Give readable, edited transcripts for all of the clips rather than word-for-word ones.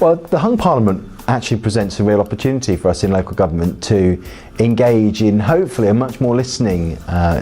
Well, the hung parliament actually presents a real opportunity for us in local government to engage in hopefully a much more listening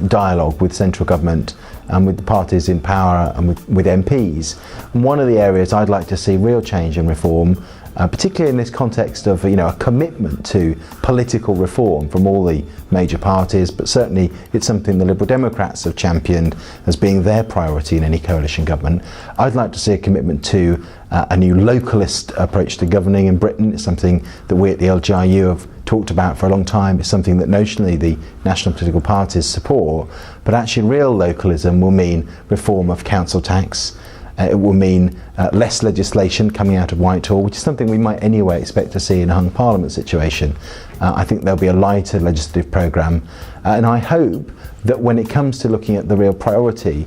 dialogue with central government and with the parties in power and with MPs. And one of the areas I'd like to see real change and reform, particularly in this context of a commitment to political reform from all the major parties, but certainly it's something the Liberal Democrats have championed as being their priority in any coalition government. I'd like to see a commitment to a new localist approach to governing in Britain. It's something that we at the LGiU have talked about for a long time. It's something that notionally the national political parties support, but actually real localism will mean reform of council tax. It will mean less legislation coming out of Whitehall, which is something we might anyway expect to see in a hung parliament situation. I think there'll be a lighter legislative programme, and I hope that when it comes to looking at the real priority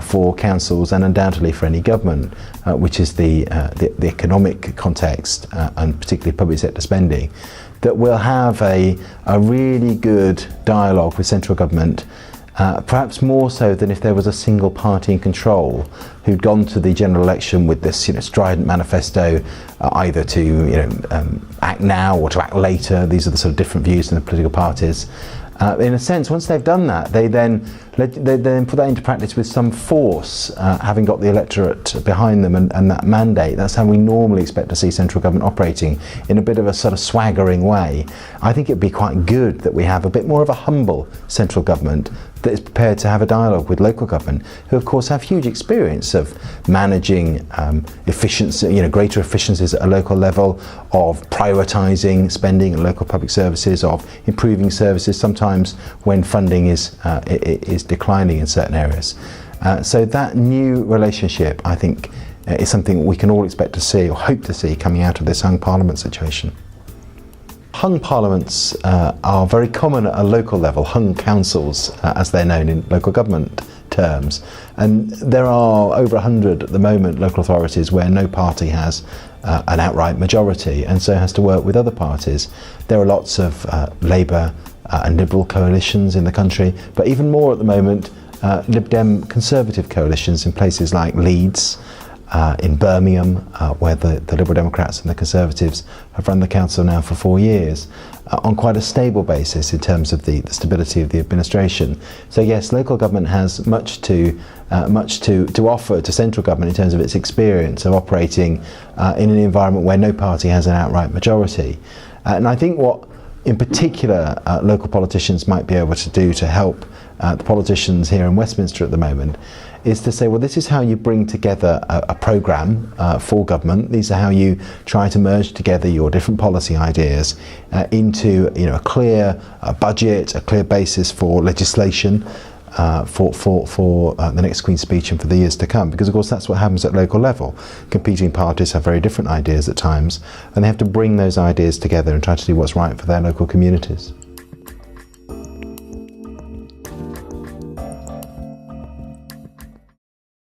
for councils and undoubtedly for any government, which is the economic context and particularly public sector spending, that we'll have a really good dialogue with central government. Perhaps more so than if there was a single party in control who'd gone to the general election with this strident manifesto, either to act now or to act later. These are the sort of different views in the political parties. In a sense, once they've done that, they then put that into practice with some force, having got the electorate behind them and that mandate. That's how we normally expect to see central government operating, in a bit of a sort of swaggering way. I think it'd be quite good that we have a bit more of a humble central government that is prepared to have a dialogue with local government, who of course have huge experience of managing efficiency, greater efficiencies at a local level, of prioritising spending in local public services, of improving services sometimes when funding is declining in certain areas. So that new relationship, I think, is something we can all expect to see or hope to see coming out of this hung parliament situation. Hung parliaments are very common at a local level, hung councils as they're known in local government terms, and there are over 100 at the moment local authorities where no party has an outright majority and so has to work with other parties. There are lots of Labour and Liberal coalitions in the country, but even more at the moment Lib Dem Conservative coalitions in places like Leeds, in Birmingham, where the Liberal Democrats and the Conservatives have run the council now for 4 years, on quite a stable basis in terms of the stability of the administration. So yes, local government has much to offer to central government in terms of its experience of operating in an environment where no party has an outright majority. And I think what in particular local politicians might be able to do to help the politicians here in Westminster at the moment is to say, well, this is how you bring together a programme for government. These are how you try to merge together your different policy ideas into a clear budget, a clear basis for legislation for the next Queen's Speech and for the years to come, because of course that's what happens at local level. Competing parties have very different ideas at times, and they have to bring those ideas together and try to do what's right for their local communities.